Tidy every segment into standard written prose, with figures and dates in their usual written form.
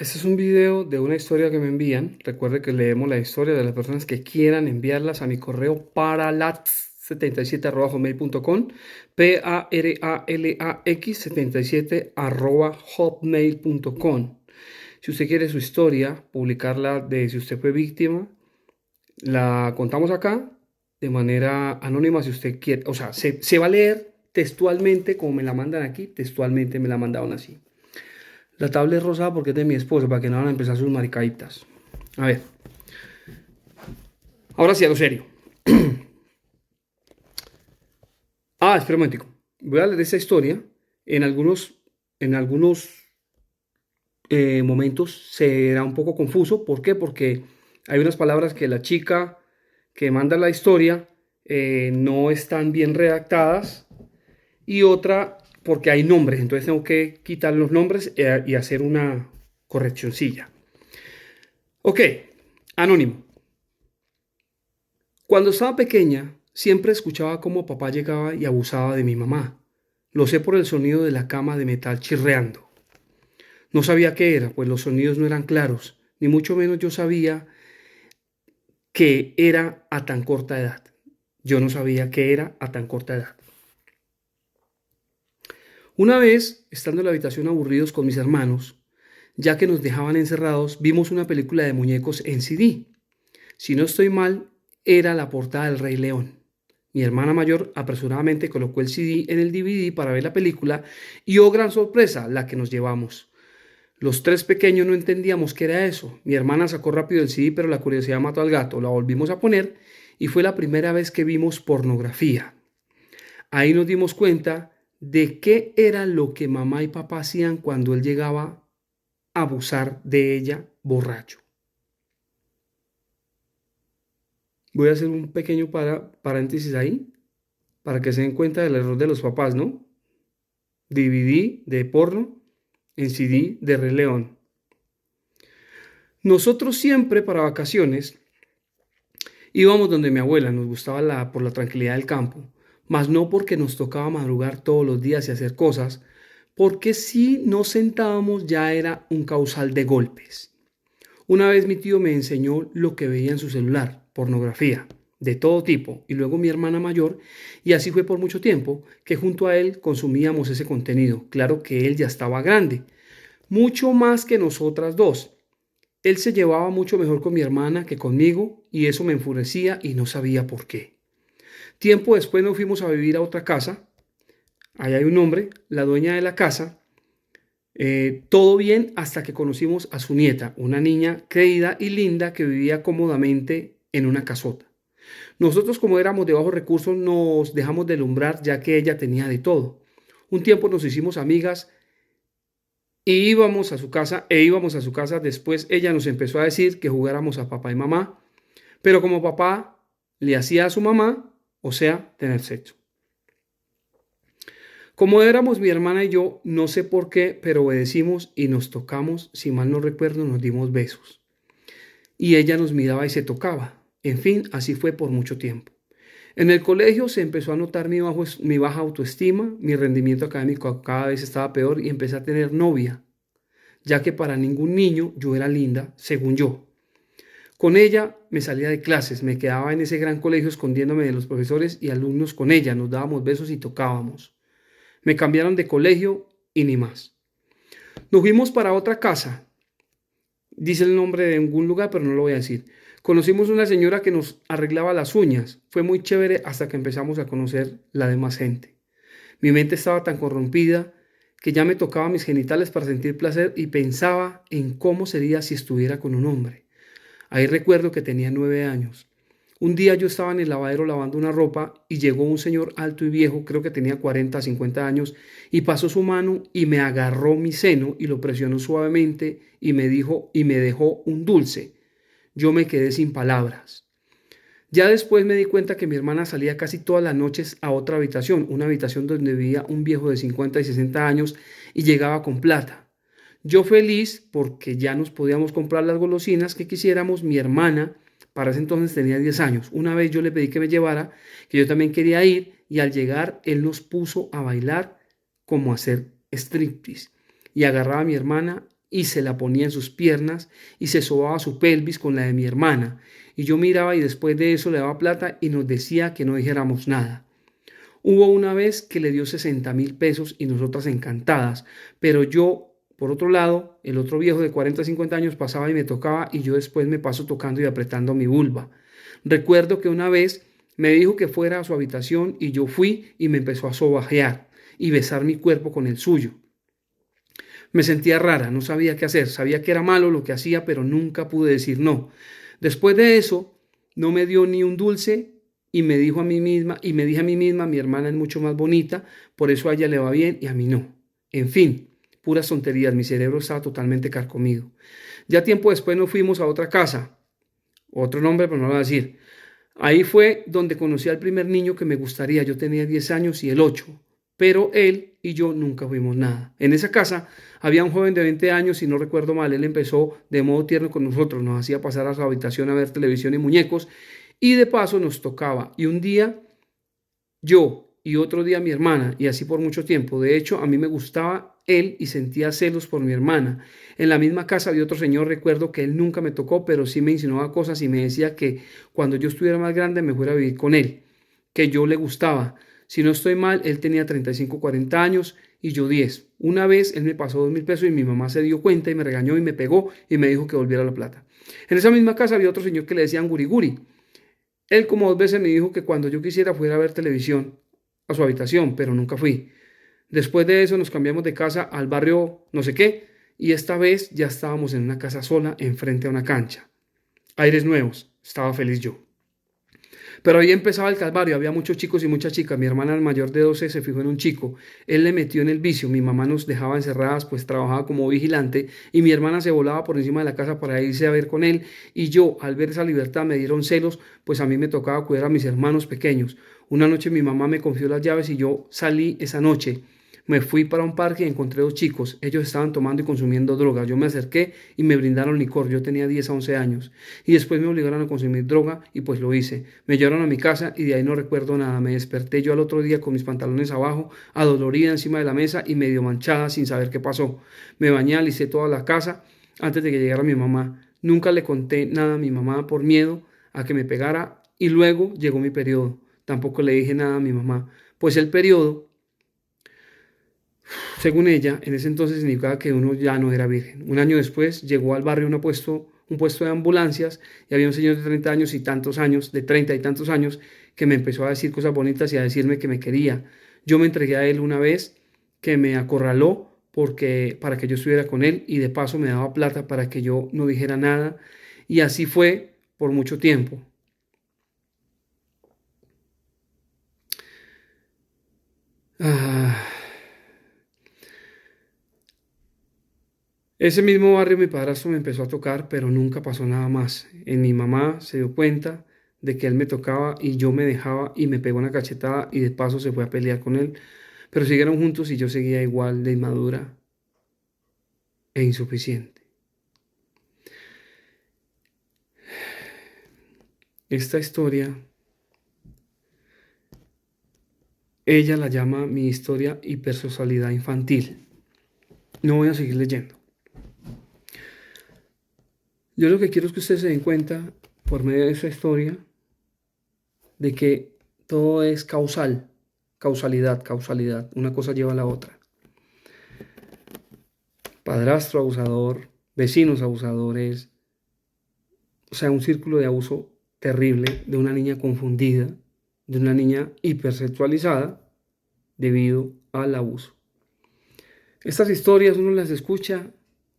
Este es un video de una historia que me envían. Recuerde que leemos la historia de las personas que quieran enviarlas a mi correo paralax77@hotmail.com, paralax77@hotmail.com. Si usted quiere su historia, publicarla de si usted fue víctima, la contamos acá de manera anónima si usted quiere. O sea, se va a leer textualmente como me la mandan aquí, textualmente me la mandaron así. La tabla es rosada porque es de mi esposa, para que no van a empezar sus maricaditas. A ver, ahora sí, a lo serio. Espera un momentico. Voy a leer esta historia. En algunos momentos será un poco confuso. ¿Por qué? Porque hay unas palabras que la chica que manda la historia no están bien redactadas y otra porque hay nombres. Entonces tengo que quitar los nombres y hacer una correccioncilla. Ok, anónimo. Cuando estaba pequeña, siempre escuchaba cómo papá llegaba y abusaba de mi mamá. Lo sé por el sonido de la cama de metal chirreando. No sabía qué era, pues los sonidos no eran claros, ni mucho menos yo sabía que era a tan corta edad. Yo no sabía qué era a tan corta edad. Una vez, estando en la habitación aburridos con mis hermanos, ya que nos dejaban encerrados, vimos una película de muñecos en CD. Si no estoy mal, era la portada del Rey León. Mi hermana mayor apresuradamente colocó el CD en el DVD para ver la película y, oh gran sorpresa, la que nos llevamos. Los tres pequeños no entendíamos qué era eso. Mi hermana sacó rápido el CD, pero la curiosidad mató al gato. La volvimos a poner y fue la primera vez que vimos pornografía. Ahí nos dimos cuenta de qué era lo que mamá y papá hacían cuando él llegaba a abusar de ella borracho. Voy a hacer un pequeño paréntesis ahí para que se den cuenta del error de los papás, ¿no? DVD de porno en CD de Rey León. Nosotros siempre para vacaciones íbamos donde mi abuela, nos gustaba por la tranquilidad del campo, mas no porque nos tocaba madrugar todos los días y hacer cosas, porque si nos sentábamos ya era un causal de golpes. Una vez mi tío me enseñó lo que veía en su celular, pornografía, de todo tipo, y luego mi hermana mayor, y así fue por mucho tiempo que junto a él consumíamos ese contenido. Claro que él ya estaba grande, mucho más que nosotras dos. Él se llevaba mucho mejor con mi hermana que conmigo, y eso me enfurecía y no sabía por qué. Tiempo después nos fuimos a vivir a otra casa. Allá hay un hombre, la dueña de la casa. Todo bien hasta que conocimos a su nieta, una niña creída y linda que vivía cómodamente en una casota. Nosotros, como éramos de bajos recursos, nos dejamos deslumbrar ya que ella tenía de todo. Un tiempo nos hicimos amigas y íbamos a su casa. Después ella nos empezó a decir que jugáramos a papá y mamá, pero como papá le hacía a su mamá, o sea, tener sexo. Como éramos mi hermana y yo, no sé por qué, pero obedecimos y nos tocamos, si mal no recuerdo, nos dimos besos. Y ella nos miraba y se tocaba. En fin, así fue por mucho tiempo. En el colegio se empezó a notar mi baja autoestima, mi rendimiento académico cada vez estaba peor y empecé a tener novia, ya que para ningún niño yo era linda, según yo. Con ella me salía de clases, me quedaba en ese gran colegio escondiéndome de los profesores y alumnos con ella, nos dábamos besos y tocábamos. Me cambiaron de colegio y ni más. Nos fuimos para otra casa. Dice el nombre de algún lugar, pero no lo voy a decir. Conocimos una señora que nos arreglaba las uñas. Fue muy chévere hasta que empezamos a conocer la demás gente. Mi mente estaba tan corrompida que ya me tocaba mis genitales para sentir placer y pensaba en cómo sería si estuviera con un hombre. Ahí recuerdo que tenía 9 años. Un día yo estaba en el lavadero lavando una ropa y llegó un señor alto y viejo, creo que tenía 40, 50 años, y pasó su mano y me agarró mi seno y lo presionó suavemente y me dejó un dulce. Yo me quedé sin palabras. Ya después me di cuenta que mi hermana salía casi todas las noches a otra habitación, una habitación donde vivía un viejo de 50 y 60 años y llegaba con plata. Yo feliz porque ya nos podíamos comprar las golosinas que quisiéramos. Mi hermana para ese entonces tenía 10 años. Una vez yo le pedí que me llevara, que yo también quería ir, y al llegar él nos puso a bailar como a hacer striptease. Y agarraba a mi hermana y se la ponía en sus piernas y se sobaba su pelvis con la de mi hermana. Y yo miraba y después de eso le daba plata y nos decía que no dijéramos nada. Hubo una vez que le dio 60.000 pesos y nosotras encantadas, pero yo, por otro lado, el otro viejo de 40 50 años pasaba y me tocaba y yo después me paso tocando y apretando mi vulva. Recuerdo que una vez me dijo que fuera a su habitación y yo fui y me empezó a sobajear y besar mi cuerpo con el suyo. Me sentía rara, no sabía qué hacer, sabía que era malo lo que hacía, pero nunca pude decir no. Después de eso, no me dio ni un dulce y me dijo a mí misma, y me dije a mí misma, mi hermana es mucho más bonita, por eso a ella le va bien y a mí no. En fin, puras tonterías, mi cerebro estaba totalmente carcomido. Ya tiempo después nos fuimos a otra casa, otro nombre, pero no lo voy a decir. Ahí fue donde conocí al primer niño que me gustaría. Yo tenía 10 años y él 8, pero él y yo nunca fuimos nada. En esa casa había un joven de 20 años, si no recuerdo mal, él empezó de modo tierno con nosotros, nos hacía pasar a su habitación a ver televisión y muñecos y de paso nos tocaba. Y un día yo y otro día mi hermana, y así por mucho tiempo. De hecho, a mí me gustaba él y sentía celos por mi hermana. En la misma casa había otro señor, recuerdo que él nunca me tocó, pero sí me insinuaba cosas y me decía que cuando yo estuviera más grande me fuera a vivir con él, que yo le gustaba. Si no estoy mal, él tenía 35 40 años y yo 10. Una vez él me pasó 2.000 pesos y mi mamá se dio cuenta y me regañó y me pegó y me dijo que volviera la plata. En esa misma casa había otro señor que le decían guriguri. Él como 2 veces me dijo que cuando yo quisiera fuera a ver televisión a su habitación, pero nunca fui. Después de eso nos cambiamos de casa al barrio no sé qué y esta vez ya estábamos en una casa sola enfrente a una cancha. Aires nuevos, estaba feliz yo. Pero ahí empezaba el calvario, había muchos chicos y muchas chicas. Mi hermana el mayor de 12 se fijó en un chico, él le metió en el vicio, mi mamá nos dejaba encerradas pues trabajaba como vigilante y mi hermana se volaba por encima de la casa para irse a ver con él y yo al ver esa libertad me dieron celos, pues a mí me tocaba cuidar a mis hermanos pequeños. Una noche mi mamá me confió las llaves y yo salí esa noche. Me fui para un parque y encontré 2 chicos. Ellos estaban tomando y consumiendo droga. Yo me acerqué y me brindaron licor. Yo tenía 10 a 11 años. Y después me obligaron a consumir droga y pues lo hice. Me llevaron a mi casa y de ahí no recuerdo nada. Me desperté yo al otro día con mis pantalones abajo, adolorida encima de la mesa y medio manchada sin saber qué pasó. Me bañé, alicé toda la casa antes de que llegara mi mamá. Nunca le conté nada a mi mamá por miedo a que me pegara y luego llegó mi periodo. Tampoco le dije nada a mi mamá, pues el periodo, según ella, en ese entonces significaba que uno ya no era virgen. Un año después llegó al barrio un puesto de ambulancias y había un señor de 30 años y tantos años, de 30 y tantos años, que me empezó a decir cosas bonitas y a decirme que me quería. Yo me entregué a él una vez que me acorraló para que yo estuviera con él y de paso me daba plata para que yo no dijera nada y así fue por mucho tiempo. Ah. Ese mismo barrio mi padrastro me empezó a tocar, pero nunca pasó nada más. En mi mamá se dio cuenta de que él me tocaba y yo me dejaba y me pegó una cachetada y de paso se fue a pelear con él. Pero siguieron juntos y yo seguía igual de inmadura e insuficiente. Esta historia, ella la llama mi historia hipersexualidad infantil. No voy a seguir leyendo. Yo lo que quiero es que ustedes se den cuenta, por medio de esa historia, de que todo es causal, causalidad, causalidad. Una cosa lleva a la otra. Padrastro abusador, vecinos abusadores, o sea, un círculo de abuso terrible de una niña confundida, de una niña hipersexualizada debido al abuso. Estas historias uno las escucha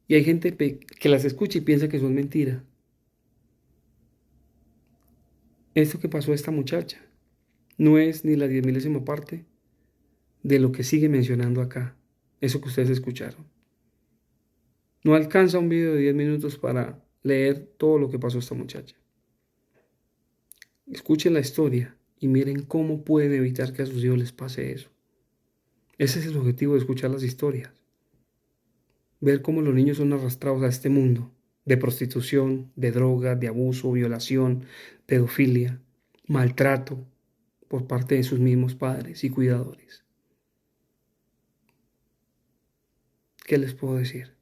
y hay gente que las escucha y piensa que son mentiras. Esto que pasó a esta muchacha no es ni la 10.000ª parte de lo que sigue mencionando acá, eso que ustedes escucharon. No alcanza un video de 10 minutos para leer todo lo que pasó a esta muchacha. Escuchen la historia y miren cómo pueden evitar que a sus hijos les pase eso. Ese es el objetivo de escuchar las historias. Ver cómo los niños son arrastrados a este mundo de prostitución, de droga, de abuso, violación, pedofilia, maltrato por parte de sus mismos padres y cuidadores. ¿Qué les puedo decir?